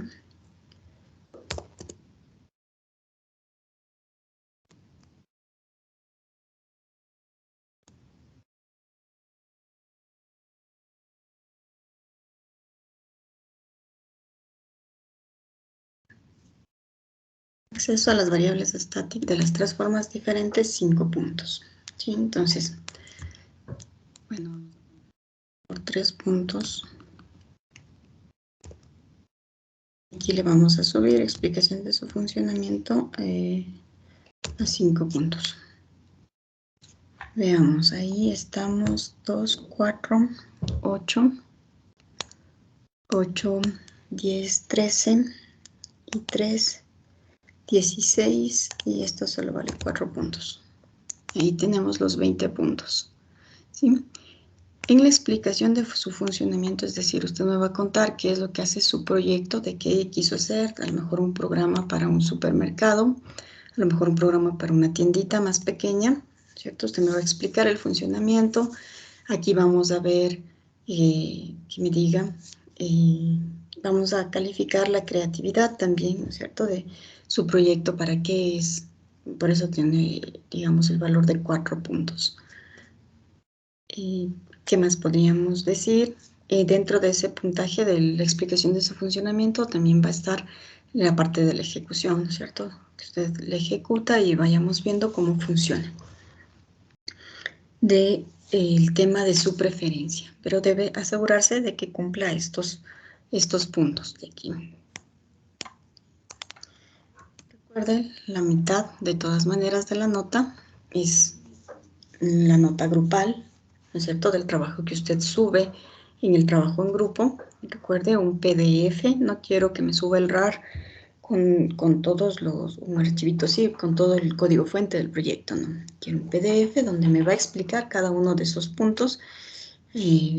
Acceso a las variables static de las 3 formas diferentes, 5 puntos. ¿Sí? Entonces, bueno, por 3 puntos. aquí le vamos a subir explicación de su funcionamiento a 5 puntos. Veamos, ahí estamos 2, 4, 8, 8, 10, 13 y 3, 16 y esto solo vale 4 puntos. Ahí tenemos los 20 puntos. ¿Sí? En la explicación de su funcionamiento, es decir, usted me va a contar qué es lo que hace su proyecto, de qué quiso hacer, a lo mejor un programa para un supermercado, a lo mejor un programa para una tiendita más pequeña, ¿cierto? Usted me va a explicar el funcionamiento. Aquí vamos a ver, que me diga, vamos a calificar la creatividad también, ¿no es cierto?, de su proyecto, para qué es. Por eso tiene, digamos, el valor de 4 puntos. ¿Qué más podríamos decir? Dentro de ese puntaje de la explicación de su funcionamiento también va a estar la parte de la ejecución, ¿no es cierto? Que usted le ejecuta y vayamos viendo cómo funciona. El tema de su preferencia, pero debe asegurarse de que cumpla estos puntos de aquí. Recuerden, la mitad de todas maneras de la nota es la nota grupal, ¿no es cierto?, del trabajo que usted sube en el trabajo en grupo. Recuerde, un PDF, no quiero que me suba el RAR con todos un archivito así, con todo el código fuente del proyecto, ¿no? Quiero un PDF donde me va a explicar cada uno de esos puntos,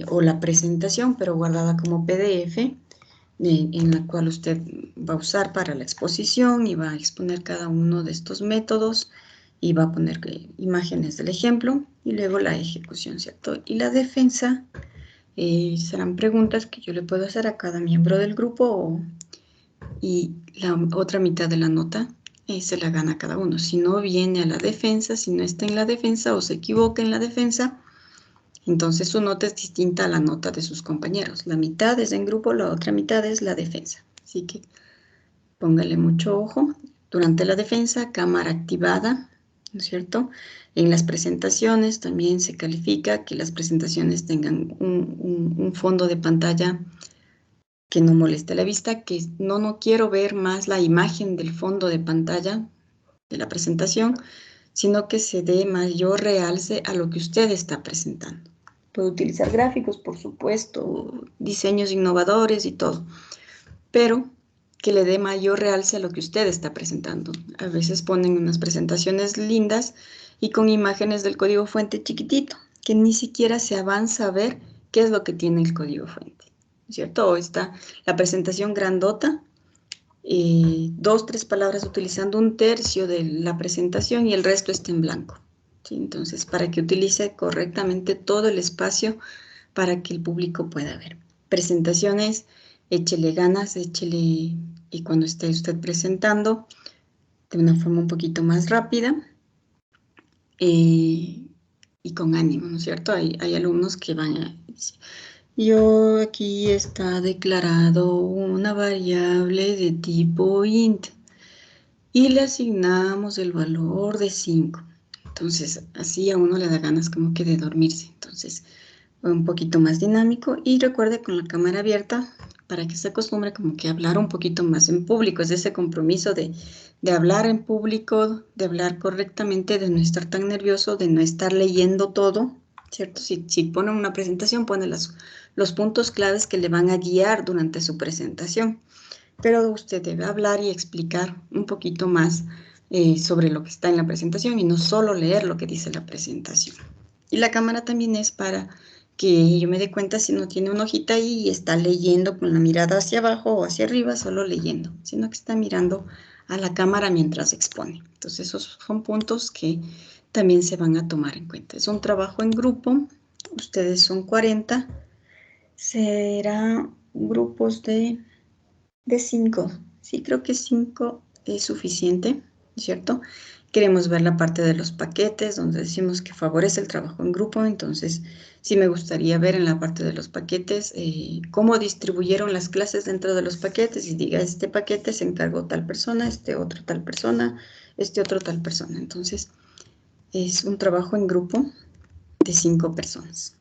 o la presentación, pero guardada como PDF, en la cual usted va a usar para la exposición y va a exponer cada uno de estos métodos y va a poner imágenes del ejemplo y luego la ejecución, ¿cierto? Y la defensa serán preguntas que yo le puedo hacer a cada miembro del grupo, y la otra mitad de la nota se la gana cada uno. Si no viene a la defensa, si no está en la defensa o se equivoca en la defensa, entonces su nota es distinta a la nota de sus compañeros. La mitad es en grupo, la otra mitad es la defensa. Así que póngale mucho ojo. Durante la defensa, cámara activada, ¿no es cierto? En las presentaciones también se califica que las presentaciones tengan un fondo de pantalla que no moleste la vista, que no quiero ver más la imagen del fondo de pantalla de la presentación, sino que se dé mayor realce a lo que usted está presentando. Puedo utilizar gráficos, por supuesto, diseños innovadores y todo, pero que le dé mayor realce a lo que usted está presentando. A veces ponen unas presentaciones lindas y con imágenes del código fuente chiquitito, que ni siquiera se avanza a ver qué es lo que tiene el código fuente, ¿cierto? O está la presentación grandota, 2, 3 palabras utilizando un tercio de la presentación y el resto está en blanco. ¿Sí? Entonces, para que utilice correctamente todo el espacio para que el público pueda ver. Presentaciones, échele ganas, échele, y cuando esté usted presentando de una forma un poquito más rápida y con ánimo, ¿no es cierto? Hay alumnos que van a decir, yo aquí está declarado una variable de tipo int y le asignamos el valor de 5. Entonces, así a uno le da ganas como que de dormirse. Entonces, un poquito más dinámico y recuerde con la cámara abierta para que se acostumbre como que a hablar un poquito más en público. Es ese compromiso de hablar en público, de hablar correctamente, de no estar tan nervioso, de no estar leyendo todo, ¿cierto? Si pone una presentación, pone los puntos claves que le van a guiar durante su presentación. Pero usted debe hablar y explicar un poquito más sobre lo que está en la presentación y no solo leer lo que dice la presentación. Y la cámara también es para que yo me dé cuenta si no tiene una hojita ahí y está leyendo con la mirada hacia abajo o hacia arriba, solo leyendo, sino que está mirando a la cámara mientras expone. Entonces esos son puntos que también se van a tomar en cuenta. Es un trabajo en grupo, ustedes son 40, será grupos de 5. Sí, creo que 5 es suficiente, ¿cierto? Queremos ver la parte de los paquetes, donde decimos que favorece el trabajo en grupo. Entonces, sí me gustaría ver en la parte de los paquetes cómo distribuyeron las clases dentro de los paquetes y diga, este paquete se encargó tal persona, este otro tal persona, este otro tal persona. Entonces, es un trabajo en grupo de 5 personas.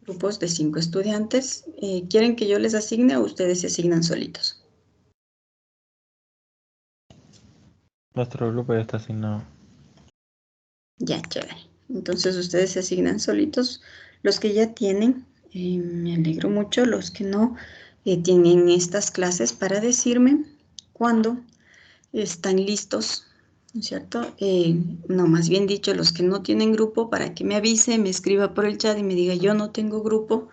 grupos de 5 estudiantes. ¿Quieren que yo les asigne o ustedes se asignan solitos? Nuestro grupo ya está asignado. Ya, chévere. Entonces ustedes se asignan solitos. Los que ya tienen, me alegro mucho. Los que no, tienen estas clases para decirme cuándo están listos, ¿no es cierto? No, más bien dicho, los que no tienen grupo, para que me avise, me escriba por el chat y me diga yo no tengo grupo,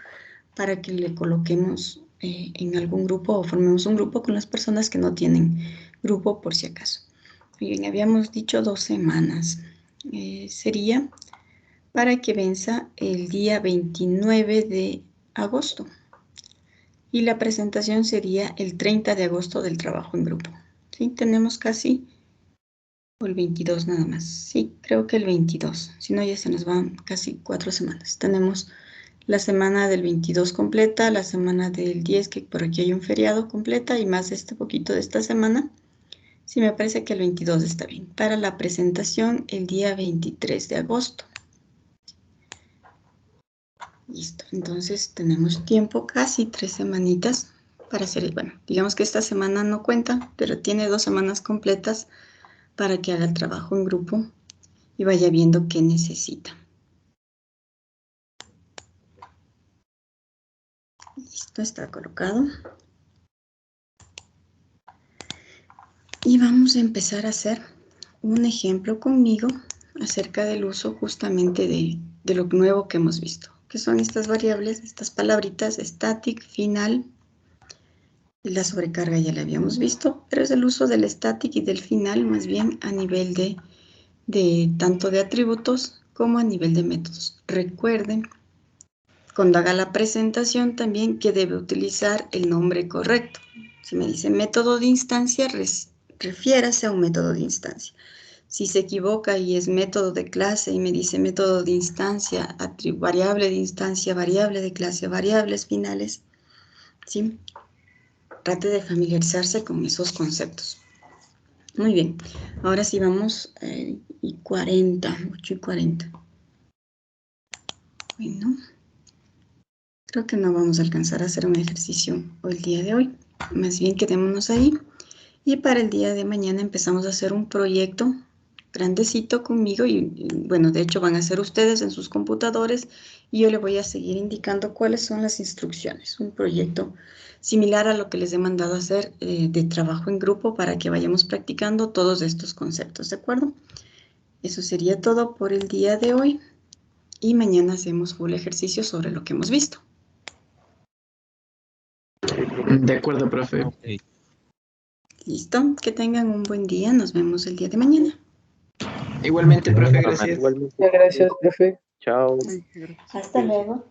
para que le coloquemos en algún grupo o formemos un grupo con las personas que no tienen grupo por si acaso. Bien, habíamos dicho 2 semanas. Sería para que venza el día 29 de agosto. Y la presentación sería el 30 de agosto del trabajo en grupo. ¿Sí? Tenemos casi, o el 22 nada más. Sí, creo que el 22. Si no, ya se nos van casi 4 semanas. Tenemos la semana del 22 completa, la semana del 10, que por aquí hay un feriado completa, y más este poquito de esta semana. Sí, me parece que el 22 está bien. Para la presentación, el día 23 de agosto. Listo, entonces tenemos tiempo, casi 3 semanitas para hacer, bueno, digamos que esta semana no cuenta, pero tiene 2 semanas completas para que haga el trabajo en grupo y vaya viendo qué necesita. Listo, está colocado. Y vamos a empezar a hacer un ejemplo conmigo acerca del uso justamente de lo nuevo que hemos visto, que son estas variables, estas palabritas, static, final. La sobrecarga ya la habíamos visto, pero es el uso del static y del final más bien a nivel de tanto de atributos como a nivel de métodos. Recuerden, cuando haga la presentación también que debe utilizar el nombre correcto. Si me dice método de instancia, refiérase a un método de instancia. Si se equivoca y es método de clase y me dice método de instancia, variable de instancia, variable de clase, variables finales, ¿sí? Trate de familiarizarse con esos conceptos. Muy bien, ahora sí vamos 8:40. Bueno, creo que no vamos a alcanzar a hacer un ejercicio el día de hoy. Más bien quedémonos ahí. Y para el día de mañana empezamos a hacer un proyecto grandecito conmigo y bueno, de hecho van a ser ustedes en sus computadores y yo le voy a seguir indicando cuáles son las instrucciones. Un proyecto similar a lo que les he mandado a hacer de trabajo en grupo para que vayamos practicando todos estos conceptos, ¿de acuerdo? Eso sería todo por el día de hoy y mañana hacemos full ejercicio sobre lo que hemos visto. De acuerdo, profe. Ok. Listo, que tengan un buen día, nos vemos el día de mañana. Igualmente, profe, gracias. Igualmente. Muchas gracias, profe. Chao. Hasta luego.